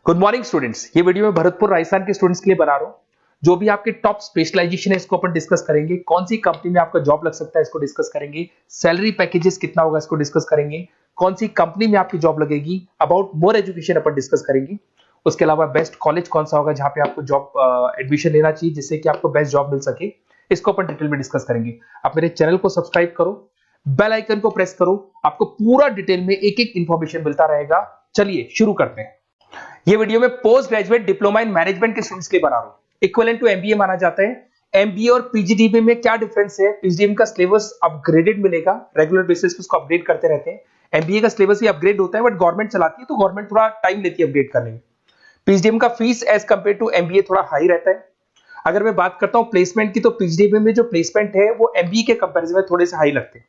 Good morning students. ये video मैं भरतपुर राजस्थान के स्टूडेंट्स के लिए बना रहा हूँ। जो भी आपके टॉप स्पेशलाइजेशन है इसको अपन डिस्कस करेंगे। कौन सी कंपनी में आपका जॉब लग सकता है इसको डिस्कस करेंगे। सैलरी पैकेजेस कितना होगा इसको डिस्कस करेंगे। कौन सी कंपनी में आपकी जॉब लगेगी। About more education upon discuss करेंगे। उसके अलावा बेस्ट कॉलेज कौन सा होगा जहां पे आपको जॉब एडमिशन लेना चाहिए जिससे कि आपको बेस्ट जॉब मिल सके, इसको अपन डिटेल में डिस्कस करेंगे। आप मेरे चैनल को सब्सक्राइब करो, बेल आइकन को प्रेस करो, आपको पूरा डिटेल में एक एक इंफॉर्मेशन मिलता रहेगा। चलिए शुरू करते हैं। ये वीडियो में post graduate diploma in management के स्टूडेंट्स के लिए बना रहा हूं। इक्विवेलेंट टू एमबीए माना जाता है। एमबीए और पीजीडीबी में क्या डिफरेंस है। पीजीडीबी का सिलेबस अपग्रेडेड मिलेगा, रेगुलर बेसिस पे उसको अपडेट करते रहते हैं। एमबीए का सिलेबस भी अपग्रेड होता है बट गवर्नमेंट चलाती है तो गवर्नमेंट थोड़ा टाइम लेती है अपडेट करने में। पीजीडीबी का fees as compare to MBA थोड़ा हाई रहता है। अगर मैं बात करता हूं प्लेसमेंट की तो पीजीडीबी में जो प्लेसमेंट है वो एमबीए के कंपैरिजन में थोड़े से हाई लगते हैं।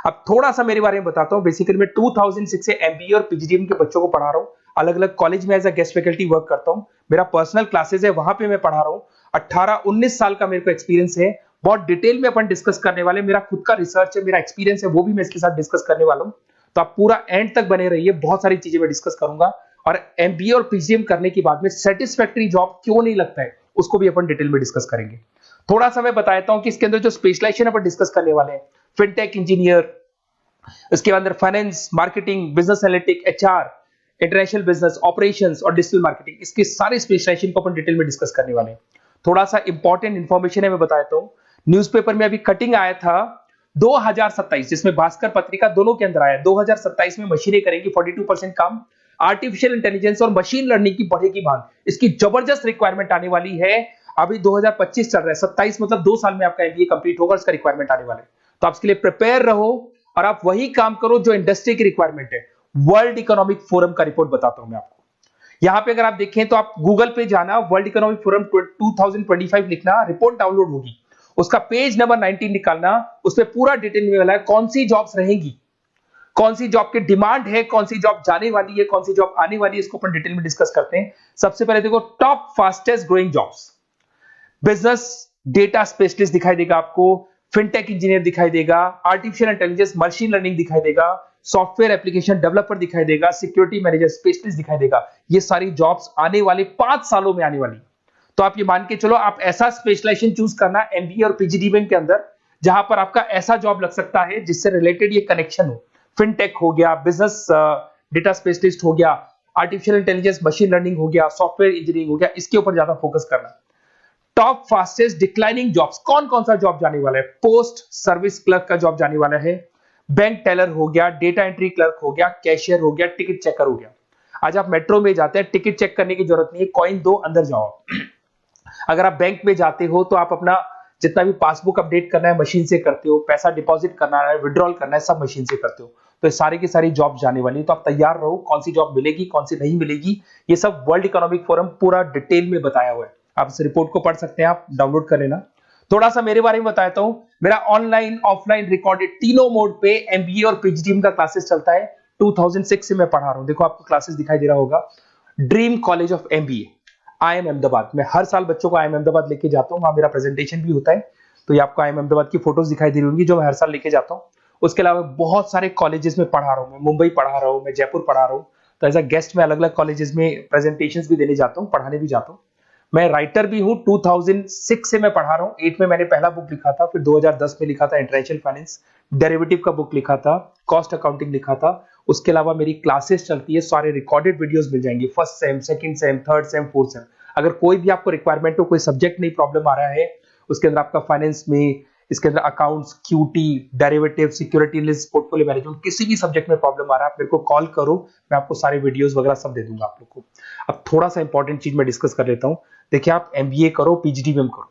अब थोड़ा सा मेरे बारे में बताता हूं। बेसिकली मैं 2006 से एमबीए और पीजीडीएम के बच्चों को पढ़ा रहा हूं। अलग अलग कॉलेज में as a guest faculty work करता हूं। मेरा पर्सनल क्लासेस है, वहां पे मैं पढ़ा रहा हूं। 18-19 साल का मेरे को एक्सपीरियंस है। बहुत डिटेल में अपन डिस्कस करने वाले। मेरा खुद का रिसर्च है, मेरा एक्सपीरियंस है, वो भी मैं इसके साथ डिस्कस करने वाला हूं। तो आप पूरा एंड तक बने रहिए, बहुत सारी चीजें मैं डिस्कस करूंगा। और एमबीए और पीजीडीएम करने के बाद में सेटिस्फैक्टरी जॉब क्यों नहीं लगता है उसको भी अपन डिटेल में डिस्कस करेंगे। थोड़ा सा मैं बताता हूं कि इसके अंदर जो स्पेशलाइजेशन अपन डिस्कस करने वाले हैं, फिनटेक इंजीनियर, इसके अंदर finance, marketing, business analytic, HR, international business, operations और डिजिटल मार्केटिंग, इसके सारे स्पेशलाइजेशन को अपन डिटेल में डिस्कस करने वाले हैं। थोड़ा सा इंपॉर्टेंट इंफॉर्मेशन है, मैं बताता हूं। न्यूज़पेपर में अभी कटिंग आया था 2027, जिसमें भास्कर पत्रिका दोनों के अंदर आया। 2027 में मशीनें करेंगी 42% काम। आर्टिफिशियल इंटेलिजेंस और मशीन लर्निंग की बढ़ेगी मांग। इसकी जबरदस्त रिक्वायरमेंट आने वाली है। अभी 2025 चल रहा है, 27 मतलब 2 साल में आपका एमबीए कंप्लीट होगा, इसका रिक्वायरमेंट आने वाला है। तो आप इसके लिए प्रिपेयर रहो और आप वही काम करो जो इंडस्ट्री की रिक्वायरमेंट है। वर्ल्ड इकोनॉमिक फोरम का रिपोर्ट बताता हूं मैं आपको। यहां पे अगर आप देखें तो आप गूगल पे जाना, वर्ल्ड इकोनॉमिक फोरम 2025 लिखना, रिपोर्ट डाउनलोड होगी। उसका पेज नंबर 19 निकालना, उसमें पूरा डिटेल में मिला है कौन सी जॉब्स रहेंगी, कौन सी जॉब की डिमांड है, कौन सी जॉब जाने वाली है, कौन सी जॉब आने वाली है। इसको अपन डिटेल में डिस्कस करते हैं। सबसे पहले देखो top fastest growing jobs. Business data specialist दिखाई देगा आपको, फिनटेक इंजीनियर दिखाई देगा, आर्टिफिशियल इंटेलिजेंस मशीन लर्निंग दिखाई देगा, सॉफ्टवेयर एप्लीकेशन डेवलपर दिखाई देगा, सिक्योरिटी मैनेजर स्पेशलिस्ट दिखाई देगा। ये सारी जॉब्स आने वाले 5 सालों में आने वाली। तो आप ये मान के चलो, आप ऐसा स्पेशलाइजेशन चूज करना एमबीए और पीजीडीएम के अंदर जहां पर आपका ऐसा जॉब लग सकता है जिससे रिलेटेड ये कनेक्शन हो। फिनटेक हो गया, बिजनेस डेटा स्पेशलिस्ट हो गया, आर्टिफिशियल इंटेलिजेंस मशीन लर्निंग हो गया, सॉफ्टवेयर इंजीनियरिंग हो गया, इसके ऊपर ज्यादा फोकस करना। टॉप फास्टेस्ट डिक्लाइनिंग जॉब्स, कौन कौन सा जॉब जाने वाला है। पोस्ट सर्विस क्लर्क का जॉब जाने वाला है, बैंक टेलर हो गया, डेटा एंट्री क्लर्क हो गया, कैशियर हो गया, टिकट चेकर हो गया। आज आप मेट्रो में जाते हैं, टिकट चेक करने की जरूरत नहीं है, कॉइन दो अंदर जाओ। अगर आप बैंक में जाते हो तो आप अपना जितना भी पासबुक अपडेट करना है मशीन से करते हो, पैसा डिपॉजिट करना है, विड्रॉल करना है, सब मशीन से करते हो। तो सारी की सारी जॉब जाने वाली है। तो आप तैयार रहो, कौन सी जॉब मिलेगी, कौन सी नहीं मिलेगी, ये सब वर्ल्ड इकोनॉमिक फोरम पूरा डिटेल में बताया हुआ है। आप इस रिपोर्ट को पढ़ सकते हैं, आप डाउनलोड कर लेना। थोड़ा सा मेरे बारे में बताता हूं। मेरा ऑनलाइन ऑफलाइन रिकॉर्डेड तीनों मोड पे एमबीए और पीजीडीएम का क्लासेस चलता है। 2006 से मैं पढ़ा रहा हूं। देखो आपको क्लासेस दिखाई दे रहा होगा, dream college of MBA, IIM Ahmedabad. मैं हर साल बच्चों को आईएम अहमदाबाद लेके जाता हूं, वहां मेरा प्रेजेंटेशन भी होता है। तो ये आपको आईएम अहमदाबाद की फोटोज दिखाई दे रही होंगी जो मैं हर साल लेके जाता हूं। उसके अलावा बहुत सारे कॉलेजेस में पढ़ा रहा हूं। मैं मुंबई पढ़ा रहा हूं, मैं जयपुर पढ़ा रहा हूं। तो एज अ गेस्ट में अलग अलग कॉलेजेस में प्रेजेंटेशंस भी देने जाता हूं, पढ़ाने भी जाता हूं। मैं राइटर भी हूं। 2006 से मैं पढ़ा रहा हूं। 8 में मैंने पहला बुक लिखा था, फिर 2010 में लिखा था इंटरनेशनल फाइनेंस, डेरिवेटिव का बुक लिखा था, कॉस्ट अकाउंटिंग लिखा था। उसके अलावा मेरी क्लासेस चलती है, सारे रिकॉर्डेड वीडियोस मिल जाएंगे, first sem, second same, third same, fourth same. अगर कोई भी आपको रिक्वायरमेंट हो, कोई सब्जेक्ट नहीं प्रॉब्लम आ रहा है, उसके अंदर आपका फाइनेंस में, इसके अंदर accounts, QT, derivative, security list, portfolio management, किसी भी सब्जेक्ट में प्रॉब्लम आ रहा है, आप मेरे को कॉल करो, मैं आपको सारे वीडियोस वगैरह सब दे दूंगा आप लोग को। अब थोड़ा सा इंपॉर्टेंट चीज मैं डिस्कस कर लेता हूं। देखिए, आप एमबीए करो, पीजीडीएम करो,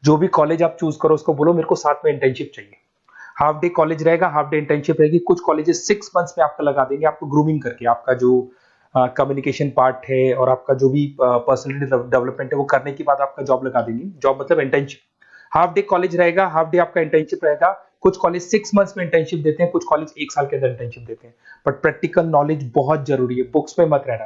जो भी कॉलेज आप चूज करो उसको बोलो मेरे को साथ में इंटर्नशिप चाहिए। हाफ डे कॉलेज रहेगा, हाफ डे इंटर्नशिप रहेगी। कुछ कॉलेजेस 6 मंथ्स में आपका लगा देंगे, आपको ग्रूमिंग करके, आपका जो कम्युनिकेशन पार्ट है और आपका जो भी पर्सनैलिटी डेवलपमेंट है वो करने के बाद आपका जॉब लगा देंगे। जॉब मतलब इंटर्नशिप। हाफ डे कॉलेज रहेगा, हाफ डे आपका इंटर्नशिप रहेगा। कुछ कॉलेज 6 मंथ्स में इंटर्नशिप देते हैं, कुछ कॉलेज 1 साल के अंदर इंटर्नशिप देते हैं। बट प्रैक्टिकल नॉलेज बहुत जरूरी है, बुक्स में मत रहना,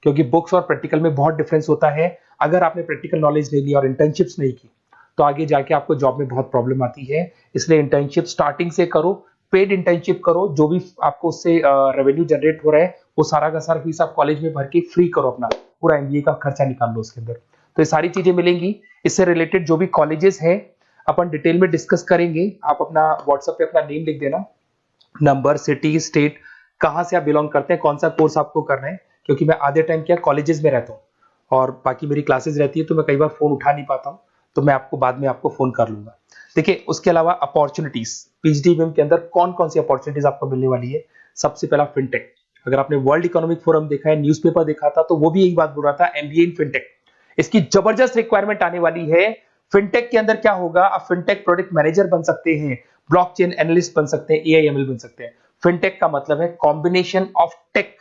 क्योंकि बुक्स और प्रैक्टिकल में बहुत डिफरेंस होता है। अगर आपने प्रैक्टिकल नॉलेज नहीं ली और इंटर्नशिप्स नहीं की तो आगे जाके आपको जॉब में बहुत प्रॉब्लम आती है। इसलिए इंटर्नशिप स्टार्टिंग से करो, पेड इंटर्नशिप करो, जो भी आपको उससे रेवेन्यू जनरेट हो रहा है वो सारा का सारा फीस आप कॉलेज में भर के फ्री करो, अपना पूरा एमबीए का खर्चा निकाल लो उसके अंदर। तो ये सारी चीजें मिलेंगी। इससे रिलेटेड जो भी कॉलेजेस हैं अपन डिटेल में डिस्कस करेंगे। आप अपना व्हाट्सएप पे अपना नेम लिख देना, नंबर, सिटी, स्टेट, कहाँ से आप बिलोंग करते हैं, कौन सा कोर्स आपको करना है, क्योंकि मैं आधे टाइम क्या कॉलेजेस में रहता हूँ और बाकी मेरी क्लासेस रहती है, तो मैं कई बार फोन उठा नहीं पाता हूँ, तो मैं आपको बाद में आपको फोन कर लूंगा। देखिए उसके अलावा अपॉर्चुनिटीज पीएचडीएम के अंदर कौन कौन सी अपॉर्चुनिटीज आपको मिलने वाली है। सबसे पहला फिनटेक। अगर आपने वर्ल्ड इकोनॉमिक फोरम देखा है, न्यूज़पेपर देखा था, तो वो भी यही बात बोल रहा था, एमबीए इन फिनटेक। इसकी जबरदस्त रिक्वायरमेंट आने वाली है। फिनटेक के अंदर क्या होगा, आप फिनटेक प्रोडक्ट मैनेजर बन सकते हैं, ब्लॉकचेन एनालिस्ट बन सकते हैं, एआईएमएल बन सकते हैं। फिनटेक का मतलब है combination of tech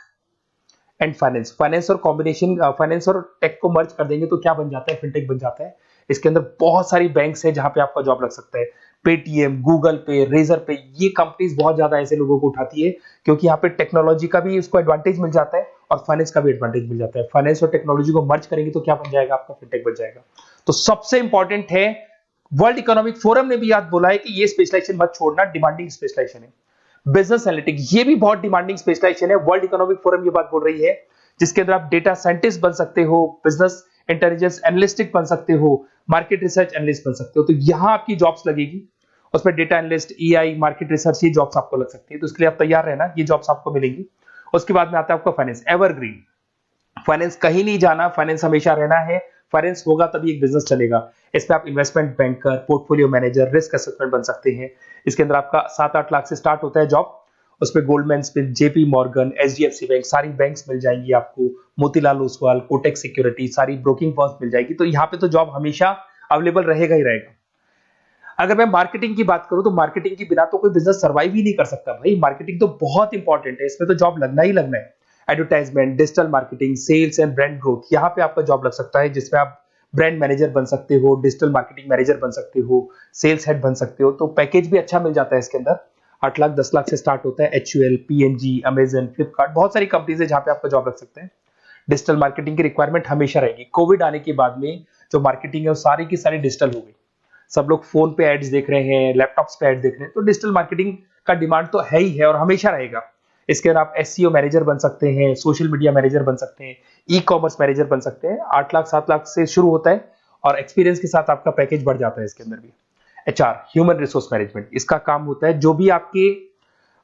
and finance. Finance और कॉम्बिनेशन, फाइनेंस और टेक को मर्ज कर देंगे तो क्या बन जाता है, फिनटेक बन जाता है। इसके अंदर बहुत सारी बैंक्स है जहां पे आपका जॉब लग सकता है। पेटीएम, गूगल पे, रेजर पे, ये कंपनीज बहुत ज्यादा ऐसे लोगों को उठाती है क्योंकि यहाँ पे टेक्नोलॉजी का भी उसको एडवांटेज मिल जाता है और फाइनेंस का भी एडवांटेज मिल जाता है। फाइनेंस और टेक्नोलॉजी को मर्ज करेंगे तो क्या बन जाएगा, आपका फिनटेक बन जाएगा। तो सबसे इंपॉर्टेंट है, वर्ल्ड इकोनॉमिक फोरम ने भी याद बोला है कि ये स्पेशलाइजेशन मत छोड़ना, डिमांडिंग स्पेशलाइजेशन है। बिजनेस एनालिटिक, ये भी बहुत डिमांडिंग स्पेशलाइजेशन है। वर्ल्ड इकोनॉमिक फोरम ये बात बोल रही है, जिसके अंदर आप डेटा साइंटिस्ट बन सकते हो, बिजनेस इंटेलिजेंस एनालिस्टिक बन सकते हो, मार्केट रिसर्च एनालिस्ट बन सकते हो। तो यहां आपकी जॉब्स लगेगी, उसमें data analyst, EI, market research, ये जॉब्स आपको लग सकती है। तो इसके लिए आप तैयार रहना, ये जॉब्स आपको मिलेंगी। उसके बाद में आता है आपका फाइनेंस, एवरग्रीन। फाइनेंस कहीं नहीं जाना, फाइनेंस हमेशा रहना है। फाइनेंस होगा तभी एक बिजनेस चलेगा। इसमें आप investment banker, portfolio manager, risk assessment बन सकते हैं। इसके अंदर आपका 7-8 लाख से स्टार्ट होता है जॉब। उसमें Goldman Smith, JP Morgan, HDFC bank, सारी बैंक्स मिल जाएंगी आपको, मोतीलाल ओसवाल, कोटक सिक्योरिटी, सारी ब्रोकिंग फर्म्स मिल जाएगी। तो यहाँ पे तो जॉब हमेशा अवेलेबल रहेगा ही रहेगा। अगर मैं मार्केटिंग की बात करूं तो मार्केटिंग के बिना तो कोई बिजनेस सर्वाइव ही नहीं कर सकता भाई। मार्केटिंग तो बहुत इंपॉर्टेंट है, इसमें तो जॉब लगना ही लगना है। Advertisement, digital marketing, sales and brand growth, यहाँ पे आपका जॉब लग सकता है, जिसमें आप ब्रांड मैनेजर बन सकते हो, डिजिटल मार्केटिंग मैनेजर बन सकते हो, सेल्स हेड बन सकते हो। तो पैकेज भी अच्छा मिल जाता है इसके अंदर, 8 लाख 10 लाख से स्टार्ट होता है। एचयूएल, पीएनजी, अमेजन, फ्लिपकार्ट, बहुत सारी कंपनीज है जहां पे आपका जॉब लग सकते हैं। डिजिटल मार्केटिंग की रिक्वायरमेंट हमेशा रहेगी। कोविड आने के बाद में जो मार्केटिंग है वो सारी की सारी डिजिटल हो गई। सब लोग फोन पे एड्स देख रहे हैं, लैपटॉप्स पे एड देख रहे हैं, तो डिजिटल मार्केटिंग का डिमांड तो है ही है और हमेशा रहेगा। इसके अंदर आप एसईओ मैनेजर बन सकते हैं, सोशल मीडिया मैनेजर बन सकते हैं, ई कॉमर्स मैनेजर बन सकते हैं। 8 लाख 7 लाख से शुरू होता है और एक्सपीरियंस के साथ आपका पैकेज बढ़ जाता है इसके अंदर भी। एचआर, ह्यूमन रिसोर्स मैनेजमेंट, इसका काम होता है जो भी आपके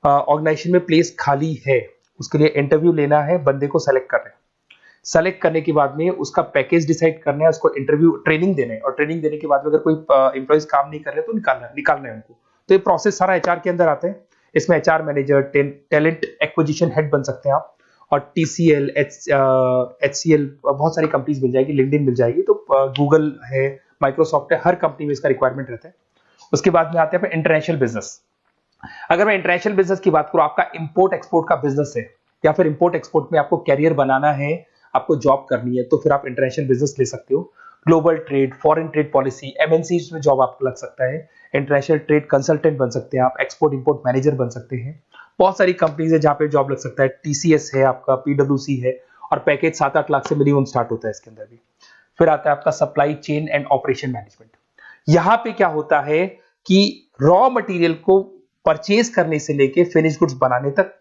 ऑर्गेनाइजेशन में प्लेस खाली है उसके लिए इंटरव्यू लेना है, बंदे को सेलेक्ट करना है। सेलेक्ट करने के बाद में उसका पैकेज डिसाइड करना है, उसको इंटरव्यू ट्रेनिंग देना है और ट्रेनिंग देने के बाद में अगर कोई एम्प्लॉइज काम नहीं कर रहे तो निकालना है उनको। तो ये प्रोसेस सारा एचआर के अंदर आता है। इसमें HR manager, talent acquisition head बन सकते हैं आप, और टीसीएल, एचसीएल, बहुत सारी कंपनीज मिल जाएगी, लिंक्डइन मिल जाएगी, तो गूगल है, माइक्रोसॉफ्ट है, हर कंपनी में इसका रिक्वायरमेंट रहता है। उसके बाद में आते हैं इंटरनेशनल बिजनेस। अगर मैं इंटरनेशनल बिजनेस की बात करूं, आपका इंपोर्ट एक्सपोर्ट का बिजनेस है या फिर इंपोर्ट एक्सपोर्ट में आपको कैरियर बनाना है, आपको जॉब करनी है, तो फिर आप इंटरनेशनल बिजनेस ले सकते हो। Global trade, foreign trade policy, MNC में जॉब आपको लग सकता है। इंटरनेशनल ट्रेड कंसल्टेंट बन सकते हैं आप, एक्सपोर्ट इंपोर्ट मैनेजर बन सकते हैं। बहुत सारी कंपनीज है जहां पे जॉब लग सकता है। टीसीएस है आपका, पीडब्ल्यूसी है, और पैकेज 7-8 लाख से मिनिमम स्टार्ट होता है इसके अंदर भी। फिर आता है आपका supply chain and operation management. यहां पे क्या होता है कि रॉ मटेरियल को परचेज करने से लेके फिनिश गुड्स बनाने तक,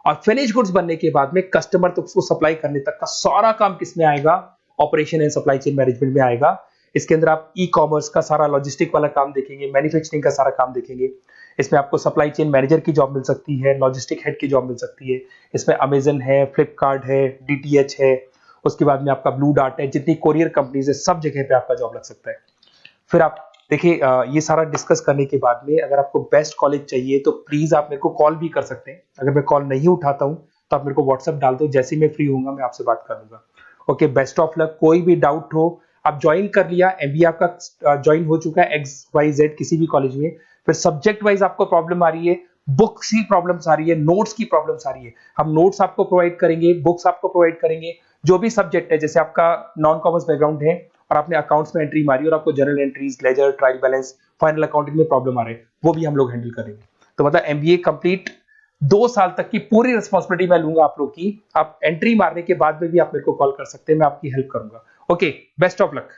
और फिनिश गुड्स बनने के बाद में कस्टमर तक उसको सप्लाई करने तक का सारा काम किसमें आएगा, operation and supply chain management में आएगा। इसके अंदर आप ई कॉमर्स का सारा लॉजिस्टिक वाला काम देखेंगे, मैन्युफैक्चरिंग का सारा काम देखेंगे। इसमें आपको सप्लाई चेन मैनेजर की जॉब मिल सकती है, लॉजिस्टिक हेड की जॉब मिल सकती है। इसमें अमेजन है, फ्लिपकार्ट है, डीटीएच है, उसके बाद में आपका ब्लू डार्ट है, जितनी कोरियर कंपनीज है सब जगह पे आपका जॉब लग सकता है। फिर आप देखिए, ये सारा डिस्कस करने के बाद में अगर आपको बेस्ट कॉलेज चाहिए तो प्लीज आप मेरे को कॉल भी कर सकते हैं। अगर मैं कॉल नहीं उठाता हूं तो आप मेरे को व्हाट्सएप डाल दो, जैसे ही मैं फ्री होऊंगा मैं आपसे बात करूंगा। Okay, best of luck. कोई भी डाउट हो, आप ज्वाइन कर लिया, एमबीए आपका ज्वाइन हो चुका है XYZ किसी भी कॉलेज में, फिर सब्जेक्ट वाइज आपको प्रॉब्लम आ रही है, बुक्स की प्रॉब्लम्स आ रही है, नोट्स की प्रॉब्लम्स आ रही है, हम नोट्स आपको प्रोवाइड करेंगे, बुक्स आपको प्रोवाइड करेंगे। जो भी सब्जेक्ट है, जैसे आपका नॉन कॉमर्स बैकग्राउंड है और आपने अकाउंट्स में एंट्री मारी और आपको general entries, ledger, trial balance, final accounting में प्रॉब्लम आ रहे हैं, वो भी हम लोग हैंडल करेंगे। तो मतलब एमबीए कंप्लीट 2 साल तक की पूरी रिस्पॉन्सिबिलिटी मैं लूंगा आप लोग की। आप एंट्री मारने के बाद में भी आप मेरे को कॉल कर सकते हैं, मैं आपकी हेल्प करूंगा। Okay, best of luck.